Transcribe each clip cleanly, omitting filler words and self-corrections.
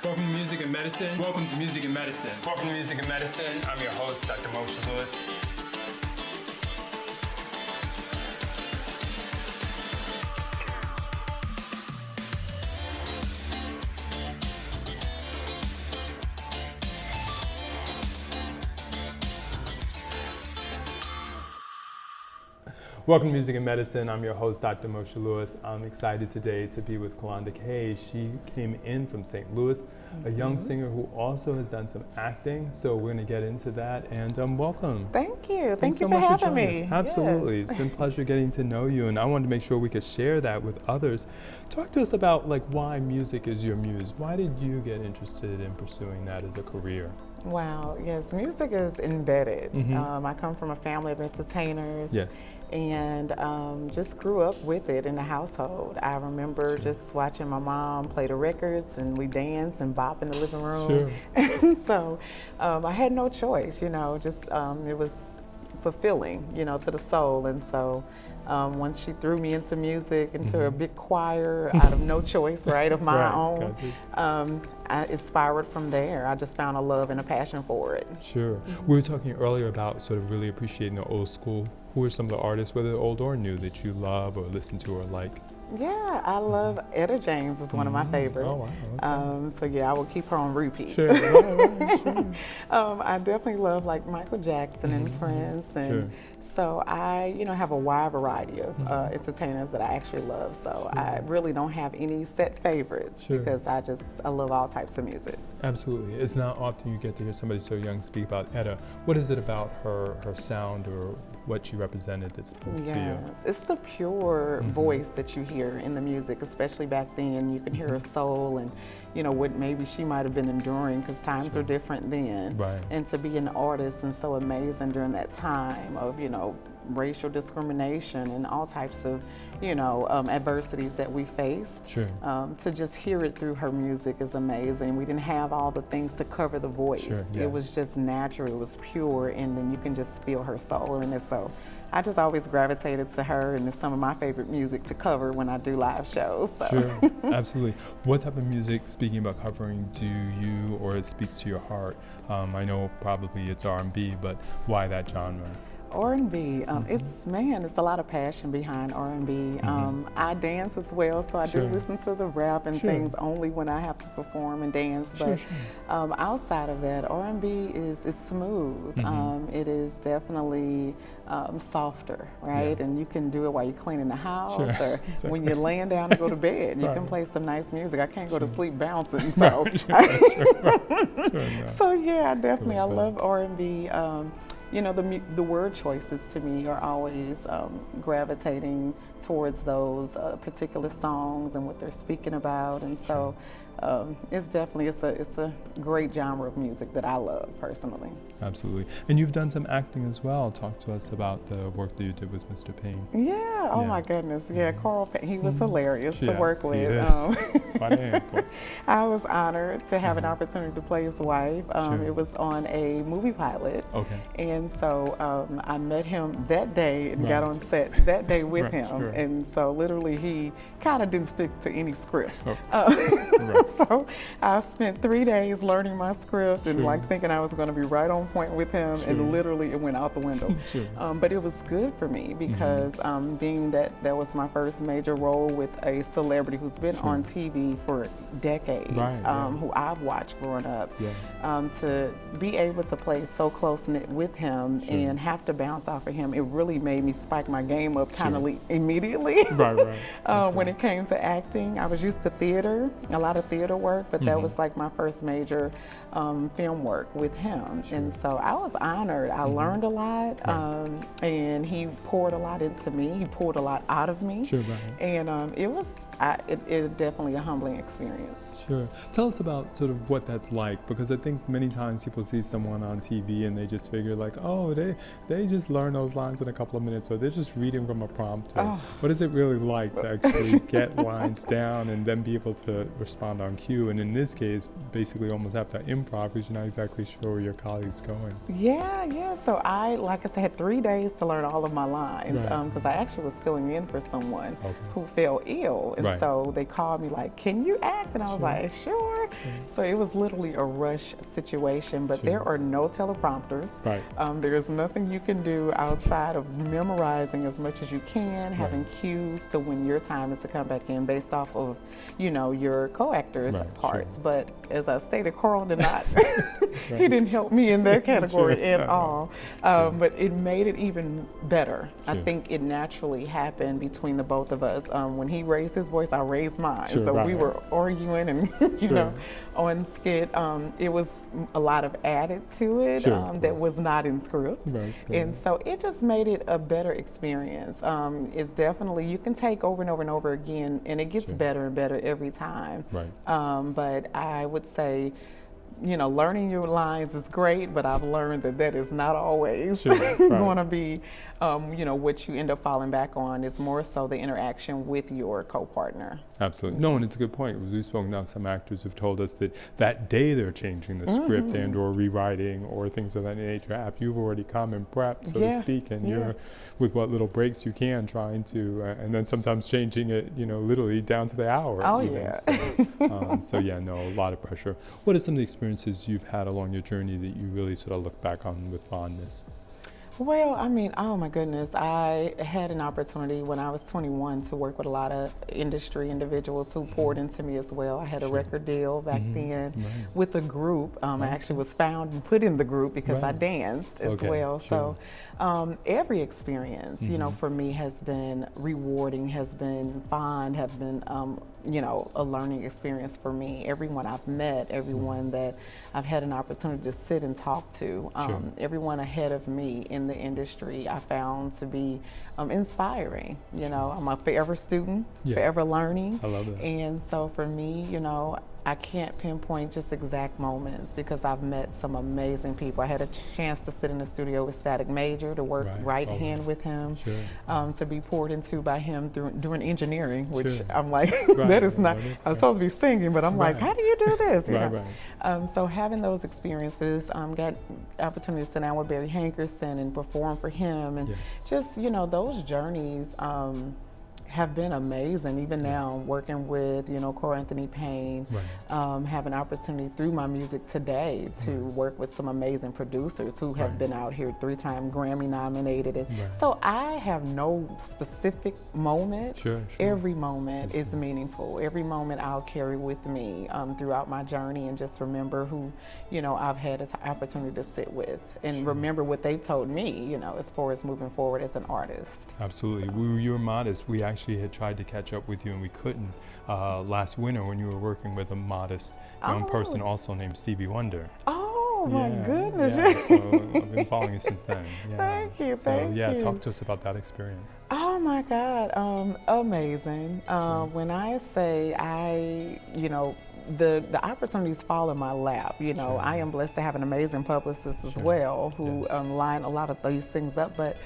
Welcome to Music and Medicine. Welcome to Music and Medicine. Welcome to Music and Medicine. I'm your host, Dr. Moshe Lewis. Welcome to Music and Medicine. I'm your host, Dr. Moshe Lewis. I'm excited today to be with Kanda Kay. She came in from St. Louis, a young singer who also has done some acting. So we're going to get into that. And welcome. Thank you. Thank you so for much having me. Absolutely. Yes. It's been a pleasure getting to know you. And I wanted to make sure we could share that with others. Talk to us about why music is your muse. Why did you get interested in pursuing that as a career? Wow, yes, music is embedded. I come from a family of entertainers. Yes. And just grew up with it in the household. I remember just watching my mom play the records, and we dance and bop in the living room. Sure. And so I had no choice, it was fulfilling, to the soul. And so once she threw me into music, into a big choir out of no choice, right, of my own, it spiraled from there. I just found a love and a passion for it. Sure. We were talking earlier about sort of really appreciating the old school. Who are some of the artists, whether old or new, that you love or listen to or like? Yeah, I love Etta James is one of my favorites. Oh, wow. Okay. So yeah, I will keep her on repeat. Sure. Sure. I definitely love Michael Jackson and Prince, and so I, have a wide variety of entertainers that I actually love. So I really don't have any set favorites because I love all types of music. Absolutely. It's not often you get to hear somebody so young speak about Etta. What is it about her sound or what she represented that spoke to you? It's the pure voice that you hear in the music, especially back then. You can hear her soul and what maybe she might have been enduring, because times were different then. Right. And to be an artist and so amazing during that time of racial discrimination and all types of adversities that we faced. Sure. To just hear it through her music is amazing. We didn't have all the things to cover the voice. Sure, yes. It was just natural, it was pure, and then you can just feel her soul in it. So I just always gravitated to her, and it's some of my favorite music to cover when I do live shows. So. Sure, absolutely. What type of music, speaking about covering, do you, or it speaks to your heart? I know probably it's R&B, but why that genre? R&B, it's a lot of passion behind R&B. I dance as well, so I do listen to the rap and things only when I have to perform and dance. But outside of that, R&B is smooth. It is definitely softer, right? Yeah. And you can do it while you're cleaning the house or when you're laying down to go to bed. You can play some nice music. I can't go to sleep bouncing, so. So yeah, definitely, I love R&B. The word choices to me are always gravitating towards those particular songs and what they're speaking about, and so it's a great genre of music that I love personally. Absolutely. And you've done some acting as well. Talk to us about the work that you did with Mr. Payne. Yeah, oh my goodness. Yeah, Carl Payne, he was hilarious to work with. I was honored to have an opportunity to play his wife. It was on a movie pilot. Okay. And so I met him that day and got on set that day with him. And so literally he kind of didn't stick to any script. So I spent 3 days learning my script and thinking I was going to be right on point with him, and literally it went out the window. But it was good for me because being that was my first major role with a celebrity who's been on TV for decades, who I've watched growing up, to be able to play so close knit with him and have to bounce off of him, it really made me spike my game up kind of immediately. When it came to acting, I was used to theater, a lot of theater work, but that was my first major film work with him. And so I was honored. I learned a lot, and he poured a lot into me. He poured a lot out of me. And it was definitely a humbling experience. Sure. Tell us about sort of what that's like, because I think many times people see someone on TV and they just figure oh, they just learn those lines in a couple of minutes, or they're just reading from a prompt. What is it really like to actually get lines down and then be able to respond on cue? And in this case, basically almost have to improv because you're not exactly sure where your colleague's going. Yeah. So I, like I said, had 3 days to learn all of my lines because I actually was filling in for someone who fell ill. And so they called me like, can you act? And I was like, sure. So it was literally a rush situation, but there are no teleprompters. There's nothing you can do outside of memorizing as much as you can, having cues to when your time is to come back in based off of, your co-actors' parts. But as I stated, Carl did not, he didn't help me in that category at all. But it made it even better. I think it naturally happened between the both of us. When he raised his voice, I raised mine. So we were arguing and, on skit. It was a lot of added to it that was not in script. And so it just made it a better experience. It's definitely, you can take over and over and over again, and it gets better and better every time. But I would say, learning your lines is great, but I've learned that is not always going to be, what you end up falling back on. It's more so the interaction with your co-partner. Absolutely. No, and it's a good point. As we've spoken now, some actors have told us that that day they're changing the script and or rewriting or things of that nature. After you've already come and prepped, so to speak, and you're with what little breaks you can trying to, and then sometimes changing it, literally down to the hour. So a lot of pressure. What are some of the experiences you've had along your journey that you really sort of look back on with fondness? Well, I mean, oh my goodness. I had an opportunity when I was 21 to work with a lot of industry individuals who poured into me as well. I had a record deal back then with a group. I actually was found and put in the group because I danced as well. So every experience, for me has been rewarding, has been fun, have been, a learning experience for me. Everyone I've met, everyone that I've had an opportunity to sit and talk to, everyone ahead of me in the industry I found to be inspiring. I'm a forever student, forever learning. I love that. And so for me, I can't pinpoint just exact moments because I've met some amazing people. I had a chance to sit in the studio with Static Major to work right hand with him, to be poured into by him during engineering, which I'm like, that is not, I'm supposed to be singing, but I'm like, how do you do this? So having those experiences, got opportunities to sit down with Barry Hankerson and perform for him, and just, those journeys have been amazing. Even now, working with, Cora Anthony Payne, have an opportunity through my music today to work with some amazing producers who have been out here 3-time Grammy nominated. And so I have no specific moment. Every moment is meaningful. Every moment I'll carry with me throughout my journey, and just remember who, I've had an opportunity to sit with, and remember what they told me, as far as moving forward as an artist. Absolutely. So. You were modest. We actually had tried to catch up with you and we couldn't last winter when you were working with a modest young person also named Stevie Wonder. Oh my goodness. So I've been following you since then. Thank you. Talk to us about that experience. Oh my God, amazing. When I say the opportunities fall in my lap. I am blessed to have an amazing publicist as well who line a lot of these things up, but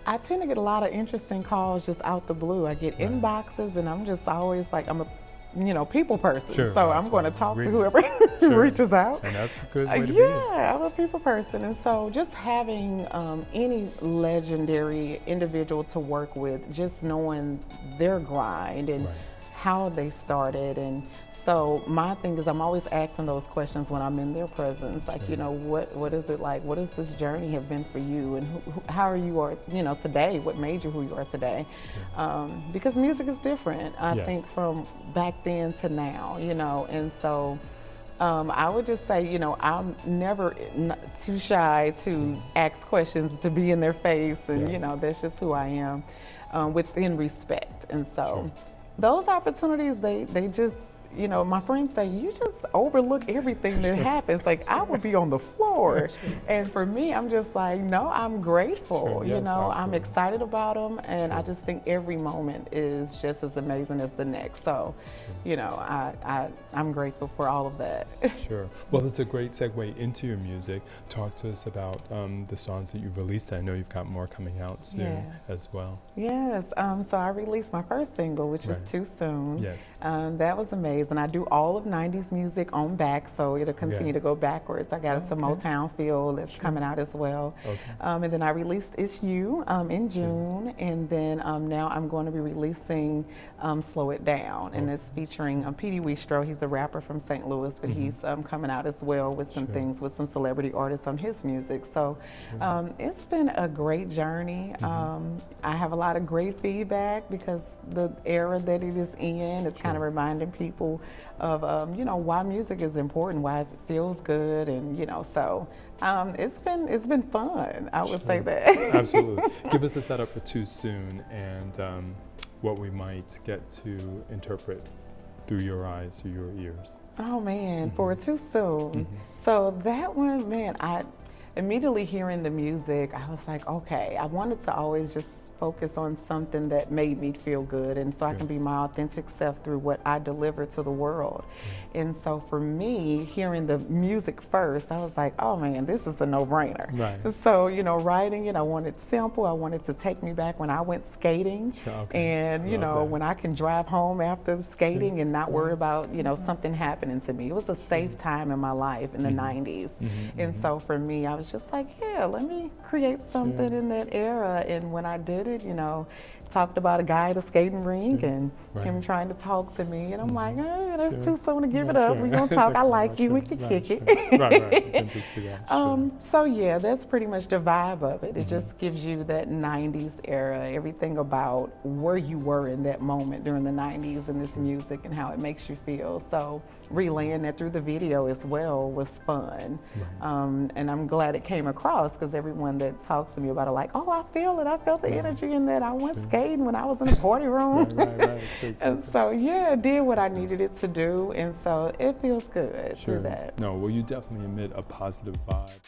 I tend to get a lot of interesting calls just out the blue. I get inboxes, and I'm just always like, I'm a people person. So I'm going to talk to whoever reaches out. And that's a good way to be. Yeah, I'm a people person. And so just having any legendary individual to work with, just knowing their grind and how they started. And so my thing is, I'm always asking those questions when I'm in their presence, like, what is it like? What does this journey have been for you? And how are you today? What made you who you are today? Because music is different, I think, from back then to now, and so I would just say, I'm never too shy to ask questions, to be in their face, and, that's just who I am, within respect. And so those opportunities, they just, you know, my friends say, you just overlook everything that happens. Like, I would be on the floor. And for me, I'm just like, no, I'm grateful. Yes, you know, absolutely. I'm excited about them. And I just think every moment is just as amazing as the next. So, you know, I'm grateful for all of that. Sure. Well, it's a great segue into your music. Talk to us about the songs that you've released. I know you've got more coming out soon as well. Yes. So I released my first single, which was Too Soon. Yes. That was amazing. I do all of 90s music on back, so it'll continue to go backwards. I got some Motown feel that's coming out as well. Okay. And then I released It's You in June, and then now I'm going to be releasing Slow It Down, and it's featuring Petey Wistro. He's a rapper from St. Louis, but he's coming out as well with some things with some celebrity artists on his music. So it's been a great journey. I have a lot of great feedback because the era that it is in, it's kind of reminding people of you know, why music is important, why it feels good, and you know, so it's been fun. I would say that. Absolutely. Give us a setup for Too Soon and what we might get to interpret through your eyes, through your ears. Oh man, for Too Soon. So that one, man, I immediately hearing the music, I was like, okay, I wanted to always just focus on something that made me feel good, and so I can be my authentic self through what I deliver to the world. And so for me, hearing the music first, I was like, oh man, this is a no-brainer. Right. So, you know, writing it, I wanted simple. I wanted to take me back when I went skating, and you know, when I can drive home after skating and not worry about, you know, something happening to me. It was a safe time in my life in the 90s. And so for me, I was just like, yeah, let me create something in that era. And when I did it, you know, talked about a guy at a skating rink and him trying to talk to me, and I'm like, hey, that's too soon to give it up. We're gonna talk. I like you. We can kick it. Right. Just do that. So yeah, that's pretty much the vibe of it. It just gives you that 90s era, everything about where you were in that moment during the 90s and this music and how it makes you feel. So relaying that through the video as well was fun. And I'm glad it came across, because everyone that talks to me about it, like, oh, I feel it. I felt the energy in that. I went skating when I was in the party room. And so yeah, it did what I needed it to do, and so it feels good through that. No, well, you definitely emit a positive vibe.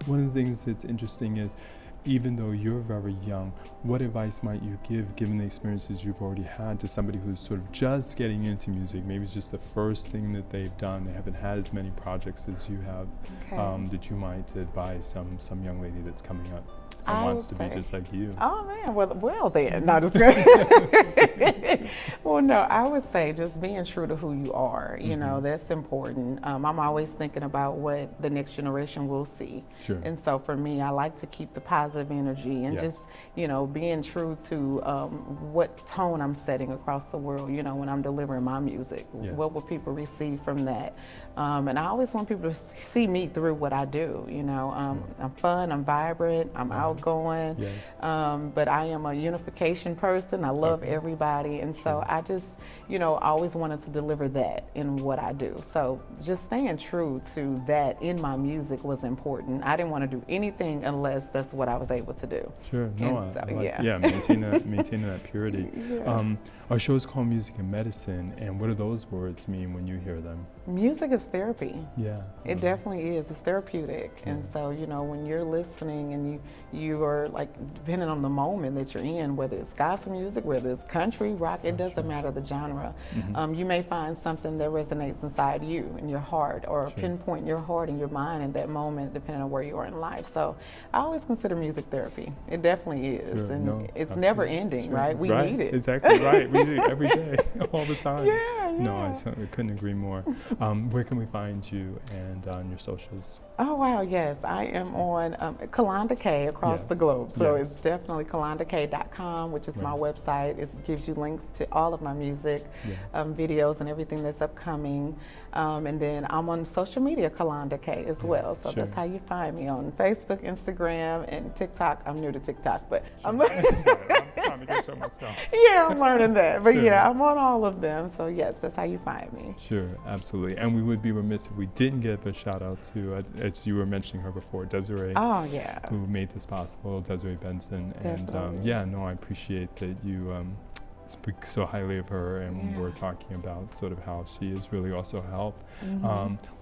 One of the things that's interesting is, even though you're very young, what advice might you give, given the experiences you've already had, to somebody who's sort of just getting into music? Maybe it's just the first thing that they've done. They haven't had as many projects as you have. That you might advise some young lady that's coming up and wants to be just like you. Oh man, well then, no, just kidding. Well, no, I would say just being true to who you are. You know, that's important. I'm always thinking about what the next generation will see. And so for me, I like to keep the positive energy and just, you know, being true to what tone I'm setting across the world. You know, when I'm delivering my music, what will people receive from that? And I always want people to see me through what I do. You know, I'm fun, I'm vibrant, I'm outgoing, but I am a unification person. I love everybody, and so I just, you know, always wanted to deliver that in what I do. So just staying true to that in my music was important. I didn't want to do anything unless that's what I was able to do. Maintaining that purity. Our show is called Music and Medicine, and what do those words mean when you hear them? Music is therapy. It definitely is. It's therapeutic. And so, you know, when you're listening and you are like, depending on the moment that you're in, whether it's gospel music, whether it's country, rock, it doesn't matter the genre. You may find something that resonates inside you, in your heart, or pinpoint your heart and your mind in that moment, depending on where you are in life. So I always consider music therapy. It definitely is. It's never ending, right? We need it. Exactly right. We need it every day, all the time. No, I couldn't agree more. Where can we find you and on your socials? Oh wow, yes, I am on Kanda Kay across across the globe. So Yes. it's definitely KalondaKay.com, which is my website. It gives you links to all of my music, videos, and everything that's upcoming. And then I'm on social media, Kanda Kay as well. So that's how you find me on Facebook, Instagram, and TikTok. I'm new to TikTok, but I'm trying to get to myself. yeah, I'm learning that. But yeah, I'm on all of them. So yes, that's how you find me. Sure, absolutely. And we would be remiss if we didn't give a shout out to, as you were mentioning her before, Desiree. Oh yeah. Who made this possible, Desiree Benson. Definitely. And I appreciate that you speak so highly of her, and we're talking about sort of how she is really also helped.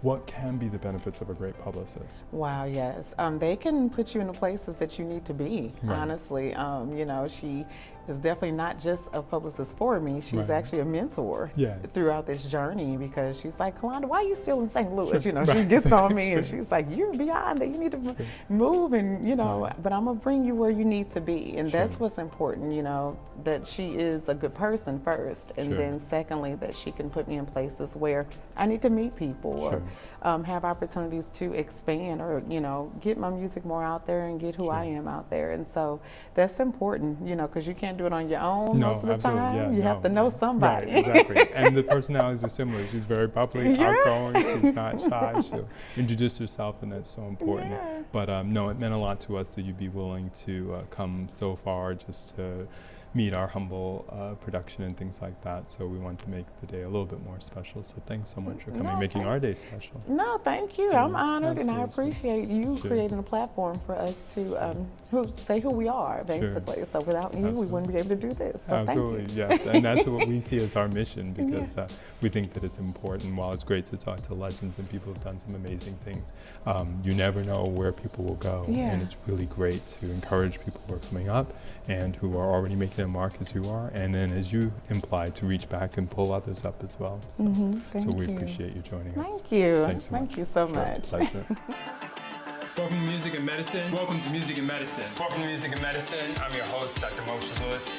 What can be the benefits of a great publicist? Wow, yes. They can put you in the places that you need to be, honestly. You know, she is definitely not just a publicist for me. She's actually a mentor throughout this journey, because she's like, Kolonda, why are you still in St. Louis? You know, she gets on me and she's like, you're beyond that. You need to move, and, you know, but I'm going to bring you where you need to be. And that's what's important, you know, that she is a good person first. And then secondly, that she can put me in places where I need to meet people or have opportunities to expand, or, you know, get my music more out there and get who I am out there. And so that's important, you know, because you can't do it on your own most of the time. Yeah, you have to know somebody. Right, exactly. And the personalities are similar. She's very bubbly, outgoing, she's not shy. She'll introduce herself, and that's so important. But no, it meant a lot to us that you'd be willing to come so far just to meet our humble production and things like that. So we wanted to make the day a little bit more special. So thanks so much for coming, making our day special. No, thank you. I'm honored, and I appreciate you creating a platform for us to say who we are, basically. So without you, we wouldn't be able to do this. So absolutely, yes. And that's what we see as our mission, because we think that it's important. While it's great to talk to legends and people who've done some amazing things, you never know where people will go. And it's really great to encourage people who are coming up and who are already making their mark as you are, and then, as you implied, to reach back and pull others up as well. So, we appreciate you joining us. Thank you. Thanks so much. Thank you so much. Pleasure. Welcome to Music and Medicine. Welcome to Music and Medicine. Welcome to Music and Medicine. I'm your host, Dr. Moshe Lewis.